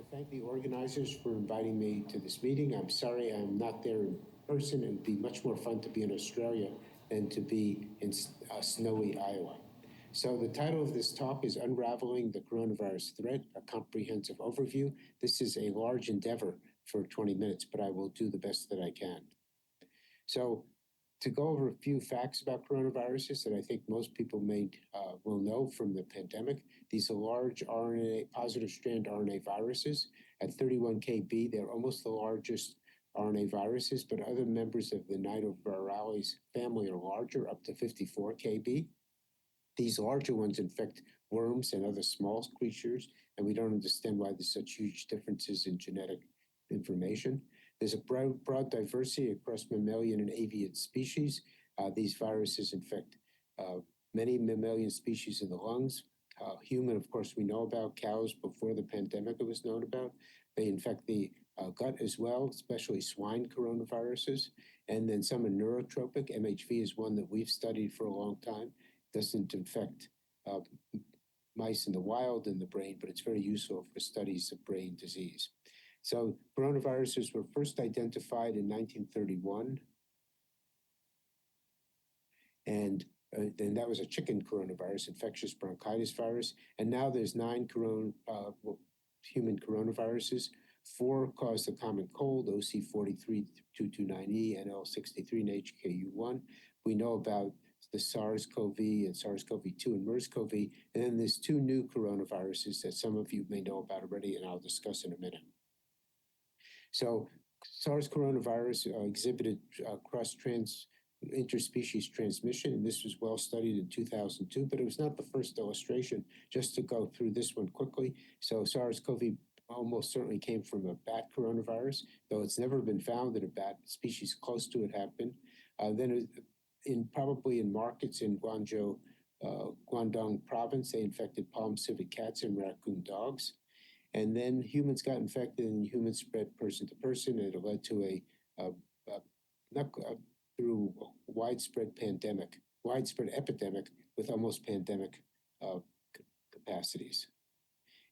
to thank the organizers for inviting me to this meeting. I'm sorry I'm not there in person. It would be much more fun to be in Australia than to be in snowy Iowa. So the title of this talk is Unravelling the Coronavirus Threat, a Comprehensive Overview. This is a large endeavor for 20 minutes, but I will do the best that I can. So to go over a few facts about coronaviruses that I think most people will know from the pandemic. These are large RNA, positive strand RNA viruses. At 31 kb, they're almost the largest RNA viruses, but other members of the Nidovirales family are larger, up to 54 kb. These larger ones infect worms and other small creatures, and we don't understand why there's such huge differences in genetic information. There's a broad diversity across mammalian and avian species. These viruses infect many mammalian species in the lungs. Human, of course, we know about. Cows, before the pandemic, it was known about. They infect the gut as well, especially swine coronaviruses. And then some are neurotropic. MHV is one that we've studied for a long time. Doesn't infect mice in the wild in the brain, but it's very useful for studies of brain disease. So coronaviruses were first identified in 1931, and then that was a chicken coronavirus, infectious bronchitis virus, and now there's 9 human coronaviruses. 4 cause the common cold, OC43-229E, NL63, and HKU1. We know about the SARS-CoV and SARS-CoV-2 and MERS-CoV, and then there's 2 new coronaviruses that some of you may know about already, and I'll discuss in a minute. So SARS coronavirus exhibited interspecies transmission, and this was well studied in 2002, but it was not the first illustration. Just to go through this one quickly. So SARS-CoV almost certainly came from a bat coronavirus, though it's never been found that a bat species close to it have been. Probably in markets in Guangdong province, they infected palm civet cats and raccoon dogs. And then humans got infected, and humans spread person to person, and it led to through a widespread epidemic with almost pandemic capacities.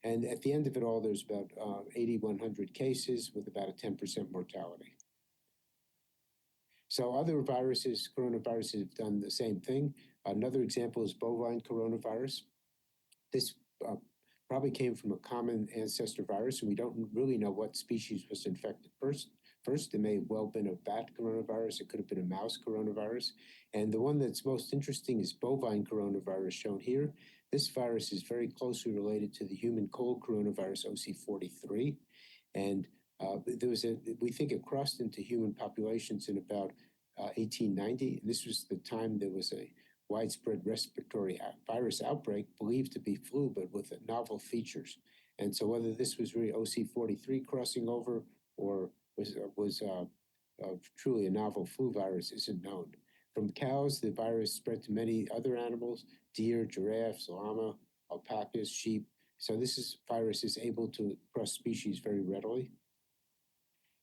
And at the end of it all, there's about 8,100 cases with about a 10% mortality. So other coronaviruses have done the same thing. Another example is bovine coronavirus. This probably came from a common ancestor virus, and we don't really know what species was infected first. It may have well been a bat coronavirus. It could have been a mouse coronavirus. And the one that's most interesting is bovine coronavirus, shown here. This virus is very closely related to the human cold coronavirus, OC43. And we think it crossed into human populations in about 1890. This was the time there was a widespread respiratory virus outbreak, believed to be flu, but with novel features. And so whether this was really OC43 crossing over or was truly a novel flu virus isn't known. From cows, the virus spread to many other animals: deer, giraffes, llama, alpacas, sheep. So this virus is able to cross species very readily.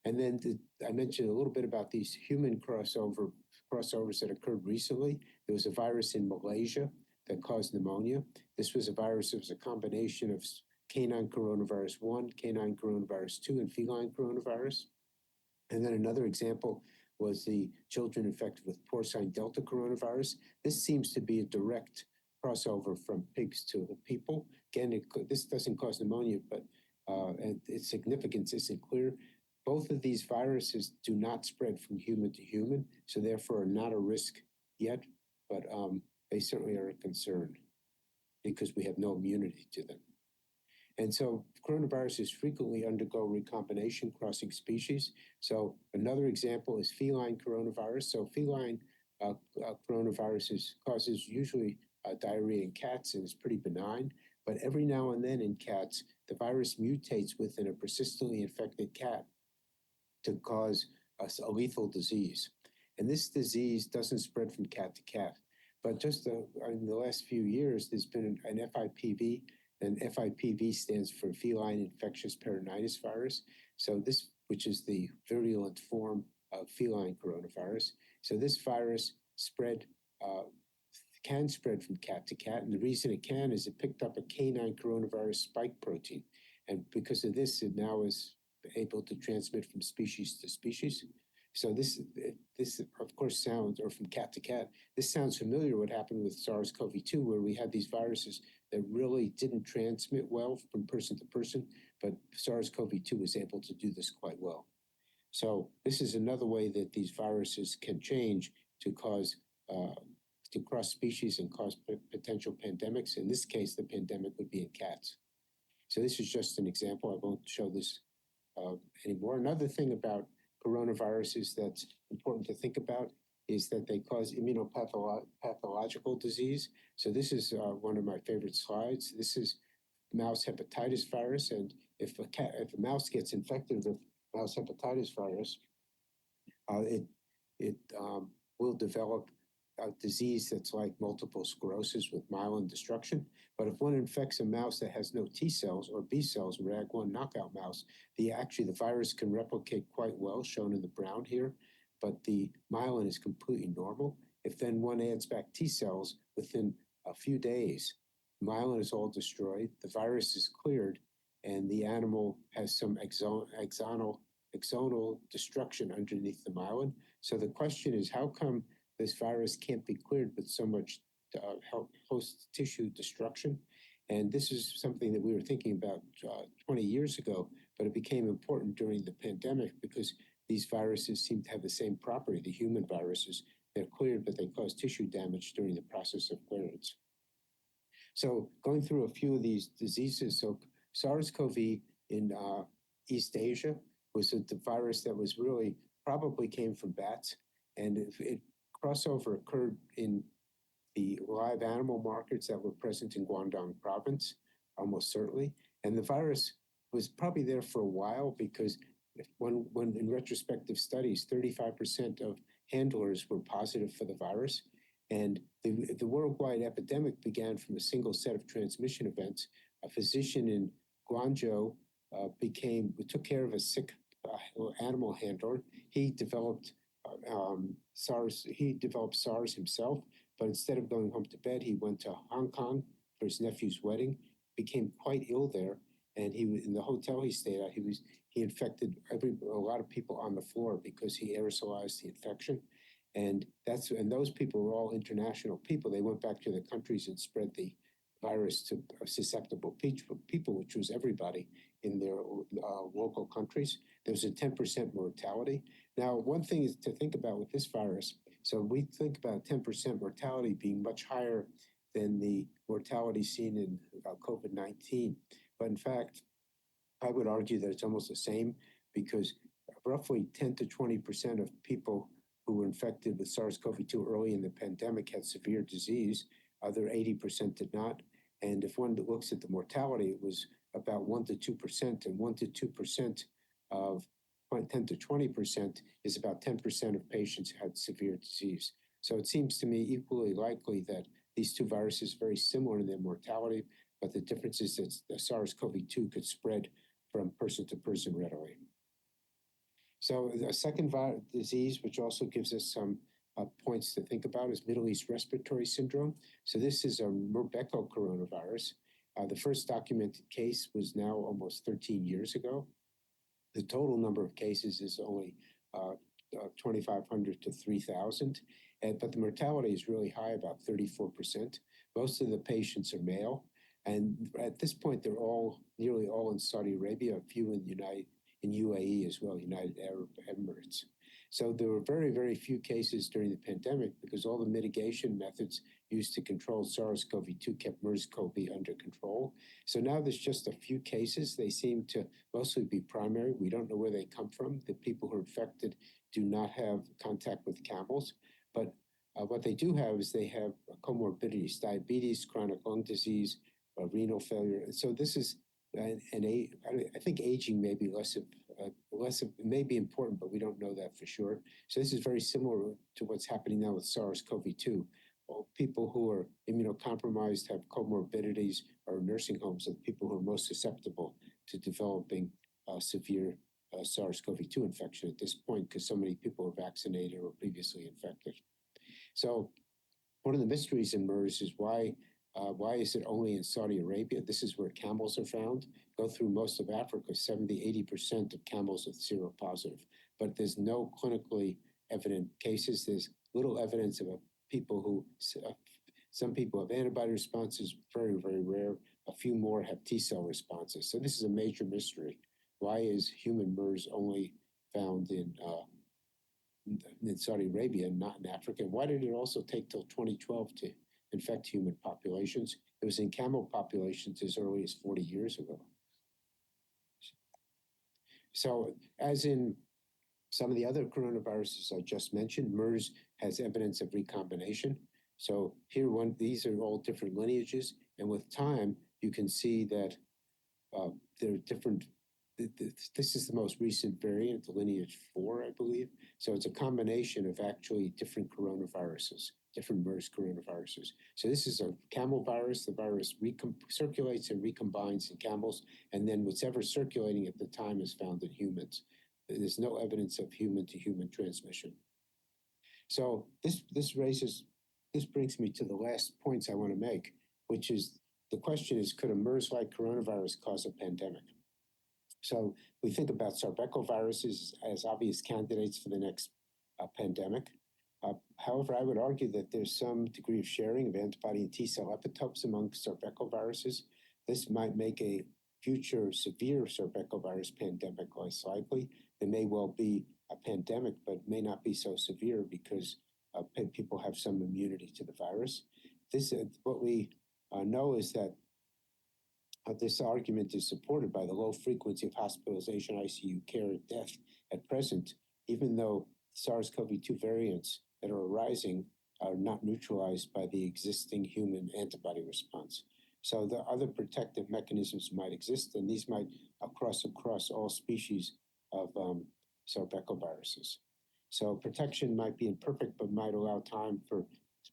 And then I mentioned a little bit about these human crossovers that occurred recently. There was a virus in Malaysia that caused pneumonia. This was a virus that was a combination of canine coronavirus 1, canine coronavirus 2, and feline coronavirus. And then another example was the children infected with porcine delta coronavirus. This seems to be a direct crossover from pigs to people. Again, this doesn't cause pneumonia, but its significance isn't clear. Both of these viruses do not spread from human to human, so therefore are not a risk yet, but they certainly are a concern because we have no immunity to them. And so coronaviruses frequently undergo recombination crossing species. So another example is feline coronavirus. So feline coronaviruses causes usually diarrhea in cats, and it's pretty benign. But every now and then in cats, the virus mutates within a persistently infected cat to cause a lethal disease. And this disease doesn't spread from cat to cat. But just in the last few years, there's been an FIPV, and FIPV stands for feline infectious peritonitis virus. So this, which is the virulent form of feline coronavirus. So this virus can spread from cat to cat. And the reason it can is it picked up a canine coronavirus spike protein. And because of this, it now is able to transmit from species to species. So this, of course sounds, or from cat to cat, this sounds familiar what happened with SARS-CoV-2, where we had these viruses that really didn't transmit well from person to person, but SARS-CoV-2 was able to do this quite well. So this is another way that these viruses can change to cause, to cross species and cause potential pandemics. In this case, the pandemic would be in cats. So this is just an example. I won't show this anymore. Another thing about coronaviruses that's important to think about is that they cause immunopathological disease. So this is one of my favorite slides. This is mouse hepatitis virus, and if a mouse gets infected with mouse hepatitis virus, it will develop a disease that's like multiple sclerosis with myelin destruction. But if one infects a mouse that has no T cells or B cells, RAG1 knockout mouse, the virus can replicate quite well, shown in the brown here, but the myelin is completely normal. If then one adds back T cells, within a few days, myelin is all destroyed, the virus is cleared, and the animal has some axonal destruction underneath the myelin. So the question is, how come this virus can't be cleared with so much host tissue destruction? And this is something that we were thinking about 20 years ago, but it became important during the pandemic because these viruses seem to have the same property, the human viruses. They're cleared, but they cause tissue damage during the process of clearance. So going through a few of these diseases, so SARS-CoV in East Asia was the virus that was really probably came from bats, and crossover occurred in the live animal markets that were present in Guangdong province, almost certainly. And the virus was probably there for a while because when in retrospective studies, 35% of handlers were positive for the virus. And the worldwide epidemic began from a single set of transmission events. A physician in Guangzhou took care of a sick animal handler. He developed SARS. He developed SARS himself, but instead of going home to bed, he went to Hong Kong for his nephew's wedding. Became quite ill there, and he was in the hotel he stayed at. He infected a lot of people on the floor because he aerosolized the infection. And those people were all international people. They went back to their countries and spread the virus to susceptible people, which was everybody in their local countries. There was a 10% mortality. Now, one thing is to think about with this virus. So we think about 10% mortality being much higher than the mortality seen in COVID-19. But in fact, I would argue that it's almost the same because roughly 10 to 20% of people who were infected with SARS-CoV-2 early in the pandemic had severe disease. Other 80% did not. And if one looks at the mortality, it was about 1 to 2%, and 1 to 2% of 10 to 20% is about 10% of patients who had severe disease. So it seems to me equally likely that these two viruses are very similar in their mortality, but the difference is that the SARS-CoV-2 could spread from person to person readily. So the second disease, which also gives us some points to think about, is Middle East Respiratory Syndrome. So this is a Murbeco coronavirus. The first documented case was now almost 13 years ago. The total number of cases is only 2,500 to 3,000, but the mortality is really high, about 34%. Most of the patients are male, and at this point, they're nearly all in Saudi Arabia, a few in UAE as well, United Arab Emirates. So there were very, very few cases during the pandemic because all the mitigation methods used to control SARS-CoV-2 kept MERS-CoV under control. So now there's just a few cases. They seem to mostly be primary. We don't know where they come from. The people who are infected do not have contact with camels. But what they do have is they have comorbidities, diabetes, chronic lung disease, renal failure. And so this is I think aging may be may be important, but we don't know that for sure. So this is very similar to what's happening now with SARS-CoV-2. People who are immunocompromised, have comorbidities, or nursing homes are the people who are most susceptible to developing severe SARS-CoV-2 infection at this point because so many people are vaccinated or previously infected. So one of the mysteries in MERS is why is it only in Saudi Arabia? This is where camels are found. go through most of Africa, 70–80% of camels are seropositive, but there's no clinically evident cases. There's little evidence of people who, some people have antibody responses, very, very rare. A few more have T-cell responses. So this is a major mystery. Why is human MERS only found in Saudi Arabia and not in Africa? And why did it also take till 2012 to infect human populations? It was in camel populations as early as 40 years ago. So as in some of the other coronaviruses I just mentioned, MERS has evidence of recombination. So here, these are all different lineages, and with time, you can see that there are different. This is the most recent variant, the lineage 4, I believe. So it's a combination of actually different coronaviruses, different MERS coronaviruses. So this is a camel virus. The virus circulates and recombines in camels, and then whatever circulating at the time is found in humans. There's no evidence of human-to-human transmission. So this brings me to the last points I want to make, which is the question is, could a MERS-like coronavirus cause a pandemic? So we think about sarbecoviruses as obvious candidates for the next pandemic. However, I would argue that there's some degree of sharing of antibody and T-cell epitopes among sarbecoviruses. This might make a future severe sarbecovirus pandemic less likely. There may well be a pandemic, but may not be so severe because people have some immunity to the virus. What we know is that this argument is supported by the low frequency of hospitalization, ICU care, and death at present, even though SARS-CoV-2 variants that are arising are not neutralized by the existing human antibody response. So the other protective mechanisms might exist, and these might across all species of sarbecoviruses. So protection might be imperfect, but might allow time for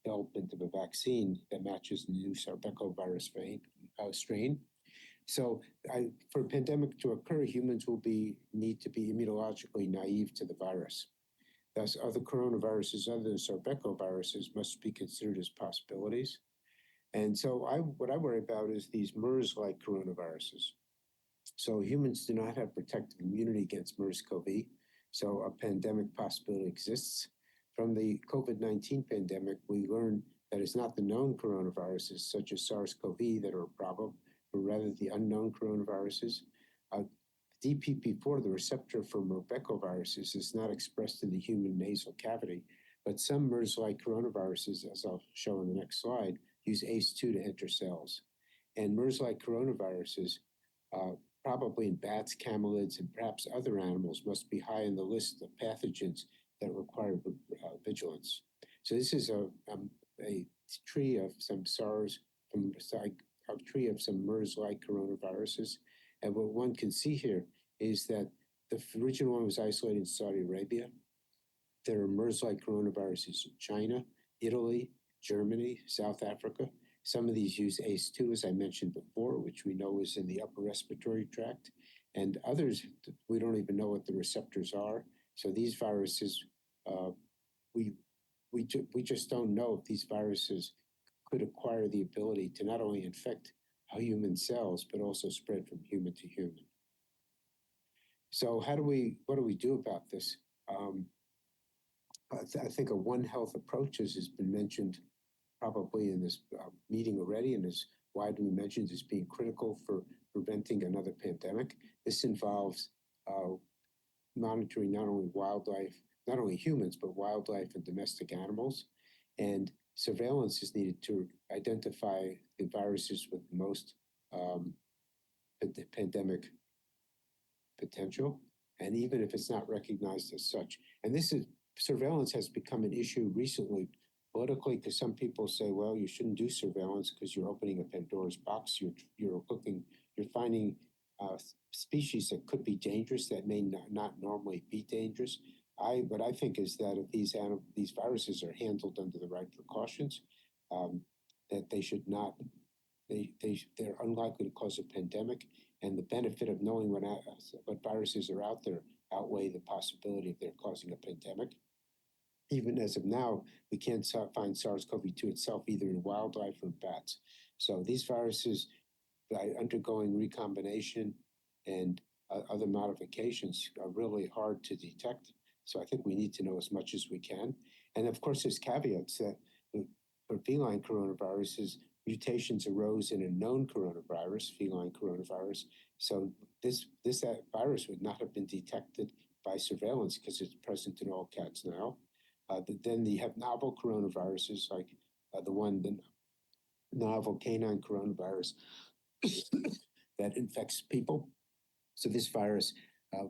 development of a vaccine that matches the new sarbecovirus strain. So for a pandemic to occur, humans will need to be immunologically naive to the virus. Thus, other coronaviruses other than sarbecoviruses must be considered as possibilities. And so what I worry about is these MERS-like coronaviruses. So humans do not have protective immunity against MERS-CoV, so a pandemic possibility exists. From the COVID-19 pandemic, we learned that it's not the known coronaviruses such as SARS-CoV that are a problem, but rather the unknown coronaviruses. DPP4, the receptor for morbecoviruses, is not expressed in the human nasal cavity, but some MERS-like coronaviruses, as I'll show in the next slide, use ACE2 to enter cells. And MERS-like coronaviruses, probably in bats, camelids, and perhaps other animals, must be high on the list of pathogens that require vigilance. So this is a tree of some tree of some MERS-like coronaviruses. And what one can see here is that the original one was isolated in Saudi Arabia. There are MERS-like coronaviruses in China, Italy, Germany, South Africa. Some of these use ACE2, as I mentioned before, which we know is in the upper respiratory tract. And others, we don't even know what the receptors are. So these viruses, we just don't know if these viruses could acquire the ability to not only infect human cells, but also spread from human to human. So what do we do about this? I think a One Health approach has been mentioned probably in this meeting already, and is widely mentioned as being critical for preventing another pandemic. This involves monitoring not only wildlife, not only humans, but wildlife and domestic animals. And surveillance is needed to identify the viruses with the most pandemic potential, and even if it's not recognized as such. And surveillance has become an issue recently politically, because some people say, well, you shouldn't do surveillance because you're opening a Pandora's box. You're finding species that could be dangerous that may not normally be dangerous. What I think is that if these viruses are handled under the right precautions, that they should not, they're unlikely to cause a pandemic, and the benefit of knowing what viruses are out there outweigh the possibility of their causing a pandemic. Even as of now, we can't find SARS-CoV-2 itself either in wildlife or bats. So these viruses, by undergoing recombination and other modifications are really hard to detect. So I think we need to know as much as we can. And of course, there's caveats that for feline coronaviruses, mutations arose in a known coronavirus, feline coronavirus. So this virus would not have been detected by surveillance because it's present in all cats now. Then you have novel coronaviruses like the novel canine coronavirus that infects people. So this virus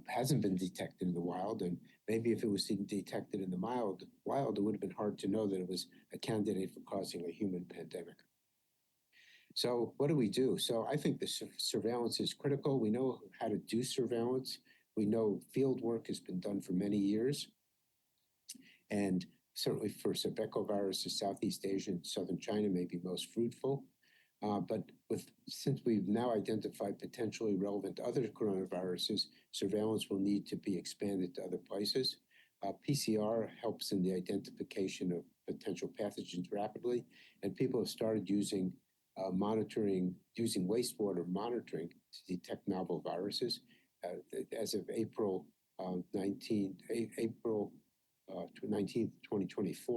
hasn't been detected in the wild, and maybe if it was detected in the wild, it would have been hard to know that it was a candidate for causing a human pandemic. So what do we do? So I think the surveillance is critical. We know how to do surveillance. We know field work has been done for many years. And certainly for Sebecovirus, Southeast Asia and Southern China may be most fruitful. But since we've now identified potentially relevant other coronaviruses, surveillance will need to be expanded to other places. PCR helps in the identification of potential pathogens rapidly, and people have started using wastewater monitoring to detect novel viruses. As of April 19th, 2024,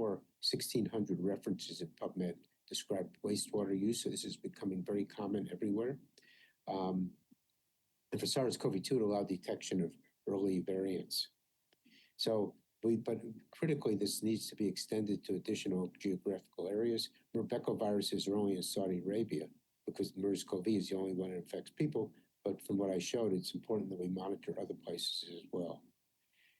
1,600 references in PubMed describe wastewater use, so this is becoming very common everywhere. And for SARS-CoV-2, it allowed detection of early variants. So, but critically, this needs to be extended to additional geographical areas. Morbecoviruses are only in Saudi Arabia because MERS-CoV is the only one that affects people, but from what I showed, it's important that we monitor other places as well.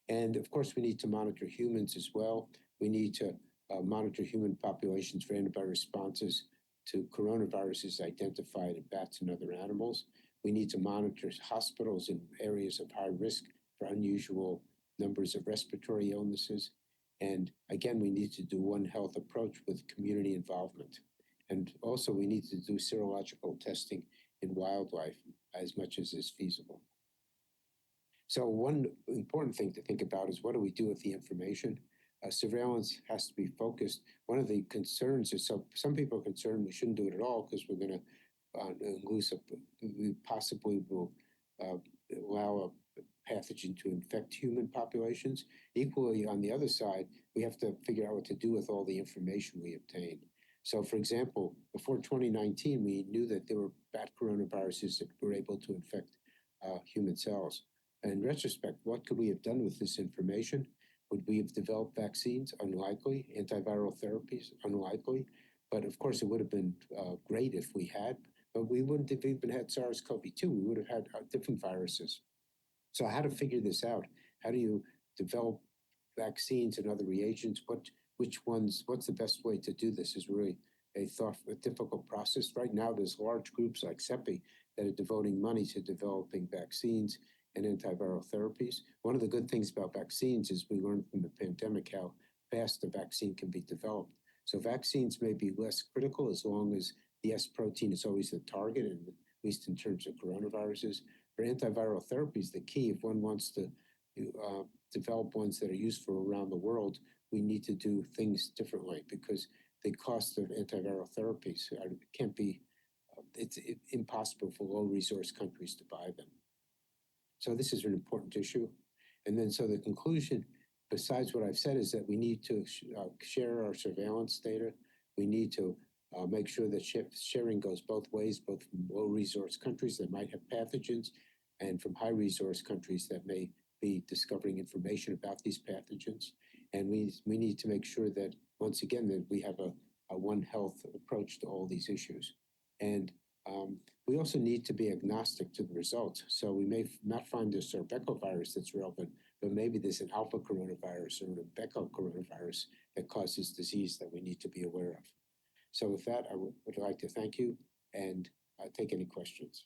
And of course, we need to monitor humans as well. We need to monitor human populations for antibody responses to coronaviruses identified in bats and other animals. We need to monitor hospitals in areas of high risk for unusual numbers of respiratory illnesses. And again, we need to do One Health approach with community involvement. And also we need to do serological testing in wildlife as much as is feasible. So one important thing to think about is what do we do with the information? Surveillance has to be focused. One of the concerns is, so some people are concerned we shouldn't do it at all because we're going to we possibly will allow a pathogen to infect human populations. Equally, on the other side, we have to figure out what to do with all the information we obtain. So for example, before 2019, we knew that there were bat coronaviruses that were able to infect human cells. And in retrospect, what could we have done with this information? Would we have developed vaccines? Unlikely. Antiviral therapies? Unlikely. But of course, it would have been great if we had, but we wouldn't have even had SARS-CoV-2. We would have had different viruses. So how to figure this out? How do you develop vaccines and other reagents? What's the best way to do this is really a difficult process. Right now, there's large groups like CEPI that are devoting money to developing vaccines and antiviral therapies. One of the good things about vaccines is we learned from the pandemic how fast a vaccine can be developed. So vaccines may be less critical as long as the S protein is always the target, and at least in terms of coronaviruses. For antiviral therapies, the key, if one wants to develop ones that are useful around the world, we need to do things differently because the cost of antiviral therapies can't be, it's impossible for low resource countries to buy them. So this is an important issue. And then so the conclusion, besides what I've said, is that we need to share our surveillance data. We need to make sure that sharing goes both ways, both from low resource countries that might have pathogens and from high resource countries that may be discovering information about these pathogens. And we need to make sure that, once again, that we have a One Health approach to all these issues. And we also need to be agnostic to the results. So we may not find a Sarbecovirus that's relevant, but maybe there's an alpha coronavirus or an Beco coronavirus that causes disease that we need to be aware of. So with that, I would like to thank you and take any questions.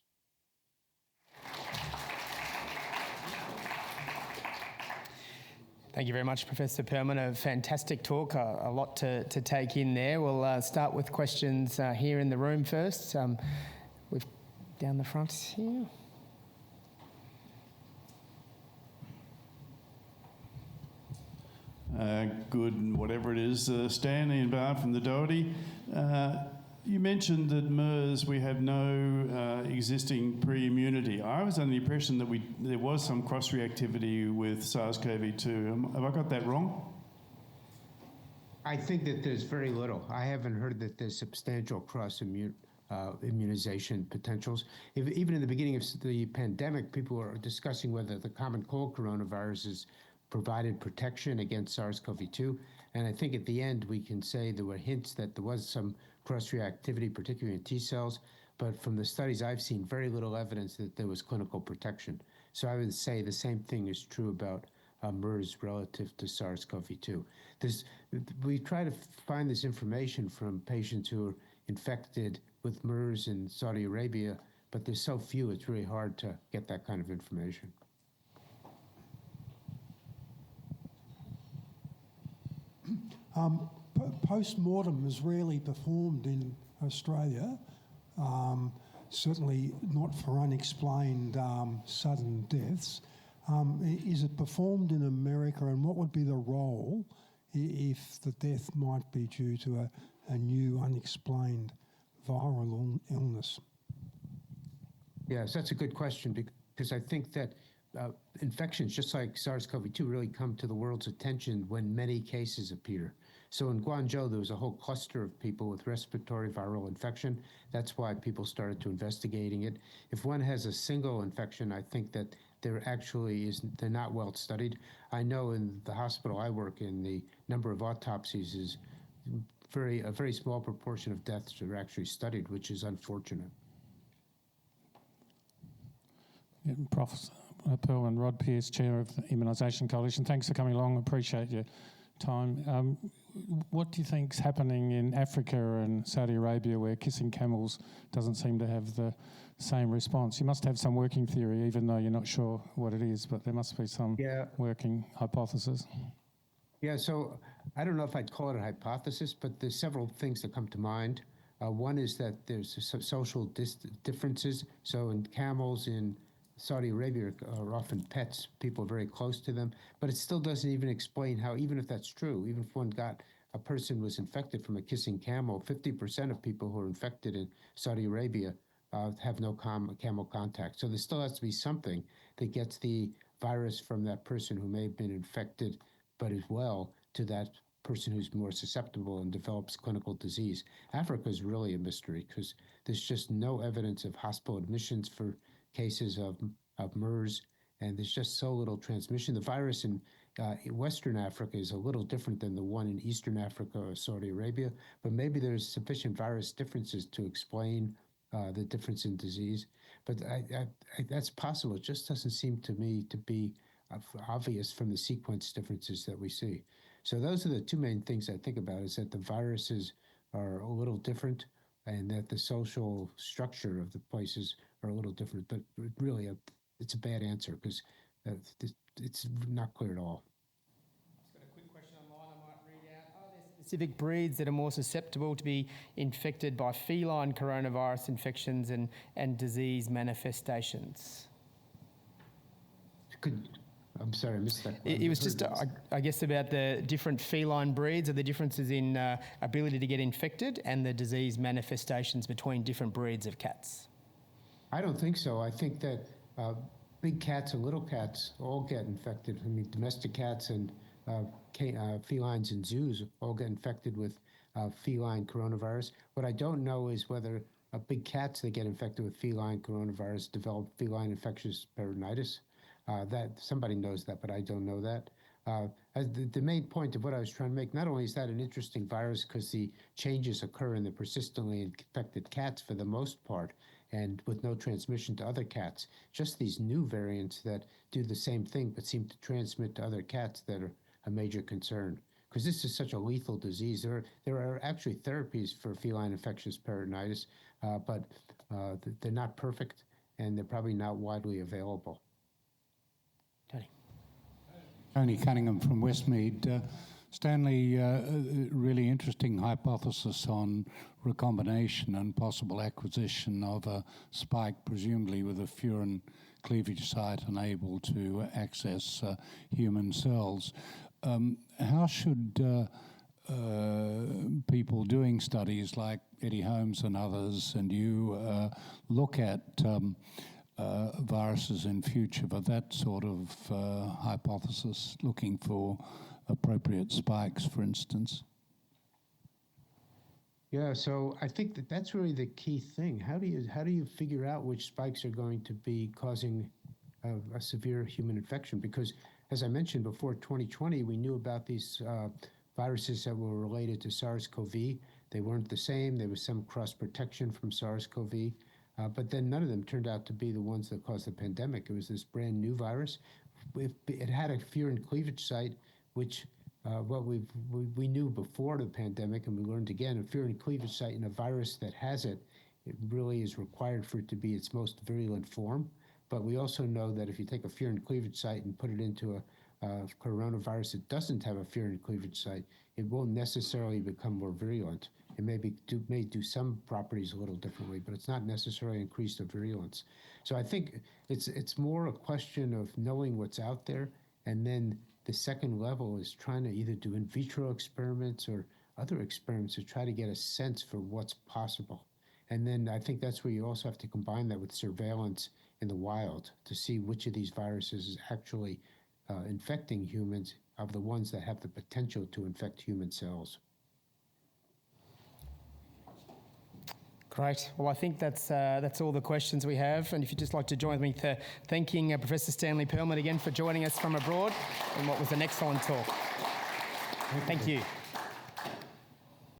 Thank you very much, Professor Perlman. A fantastic talk, a lot to take in there. We'll start with questions here in the room first. We've down the front here. Good, whatever it is, Stanley and Barb from the Doherty. You mentioned that MERS, we have no existing pre-immunity. I was under the impression that there was some cross-reactivity with SARS-CoV-2. Have I got that wrong? I think that there's very little. I haven't heard that there's substantial immunization potentials. Even in the beginning of the pandemic, people were discussing whether the common cold coronaviruses provided protection against SARS-CoV-2. And I think at the end, we can say there were hints that there was some cross-reactivity, particularly in T cells. But from the studies I've seen, very little evidence that there was clinical protection. So I would say the same thing is true about MERS relative to SARS-CoV-2. We try to find this information from patients who are infected with MERS in Saudi Arabia, but there's so few, it's really hard to get that kind of information. Post-mortem is rarely performed in Australia, certainly not for unexplained sudden deaths. Is it performed in America, and what would be the role if the death might be due to a new unexplained viral illness? Yes, that's a good question, because I think that infections, just like SARS-CoV-2, really come to the world's attention when many cases appear. So in Guangzhou, there was a whole cluster of people with respiratory viral infection. That's why people started to investigating it. If one has a single infection, I think that they're not well studied. I know in the hospital I work in, the number of autopsies is a very small proportion of deaths are actually studied, which is unfortunate. Yeah, Prof Perlman, Rod Pearce, Chair of the Immunisation Coalition. Thanks for coming along. Appreciate your time. What do you think's happening in Africa and Saudi Arabia, where kissing camels doesn't seem to have the same response? You must have some working theory, even though you're not sure what it is, but there must be some working hypothesis. Yeah, so I don't know if I'd call it a hypothesis, but there's several things that come to mind. One is that there's social differences. So in camels in Saudi Arabia are often pets, people are very close to them, but it still doesn't even explain how, even if that's true, even if a person was infected from a kissing camel, 50% of people who are infected in Saudi Arabia have no camel contact. So there still has to be something that gets the virus from that person who may have been infected but is well to that person who's more susceptible and develops clinical disease. Africa is really a mystery because there's just no evidence of hospital admissions for cases of MERS, and there's just so little transmission. The virus in Western Africa is a little different than the one in Eastern Africa or Saudi Arabia, but maybe there's sufficient virus differences to explain the difference in disease. But that's possible. It just doesn't seem to me to be obvious from the sequence differences that we see. So those are the two main things I think about, is that the viruses are a little different and that the social structure of the places are a little different. But really, it's a bad answer because it's not clear at all. I've got a quick question online I might read out. Are there specific breeds that are more susceptible to be infected by feline coronavirus infections and disease manifestations? I'm sorry, I missed that. It was just, I guess, about the different feline breeds, or the differences in ability to get infected and the disease manifestations between different breeds of cats. I don't think so. I think that big cats and little cats all get infected. I mean, domestic cats and felines in zoos all get infected with feline coronavirus. What I don't know is whether big cats that get infected with feline coronavirus develop feline infectious peritonitis. That somebody knows that, but I don't know that. The main point of what I was trying to make, not only is that an interesting virus because the changes occur in the persistently infected cats for the most part, and with no transmission to other cats, just these new variants that do the same thing but seem to transmit to other cats that are a major concern. Because this is such a lethal disease. There are actually therapies for feline infectious peritonitis, but they're not perfect, and they're probably not widely available. Tony Cunningham from Westmead. Stanley, really interesting hypothesis on recombination and possible acquisition of a spike, presumably with a furin cleavage site unable to access human cells. How should people doing studies like Eddie Holmes and others, and you look at viruses in future for that sort of hypothesis, looking for appropriate spikes, for instance? Yeah, so I think that that's really the key thing. How do you figure out which spikes are going to be causing a severe human infection? Because as I mentioned before, 2020, we knew about these viruses that were related to SARS-CoV. They weren't the same. There was some cross protection from SARS-CoV, but then none of them turned out to be the ones that caused the pandemic. It was this brand new virus. It had a furin cleavage site, which what we knew before the pandemic, and we learned again, a furin cleavage site in a virus that has it, it really is required for it to be its most virulent form. But we also know that if you take a furin cleavage site and put it into a coronavirus that doesn't have a furin cleavage site, it won't necessarily become more virulent. It may do some properties a little differently, but it's not necessarily increase the virulence. So I think it's more a question of knowing what's out there, and then the second level is trying to either do in vitro experiments or other experiments to try to get a sense for what's possible. And then I think that's where you also have to combine that with surveillance in the wild to see which of these viruses is actually infecting humans of the ones that have the potential to infect human cells. Great. Well, I think that's all the questions we have. And if you'd just like to join me thanking Professor Stanley Perlman again for joining us from abroad in what was an excellent talk. Thank you.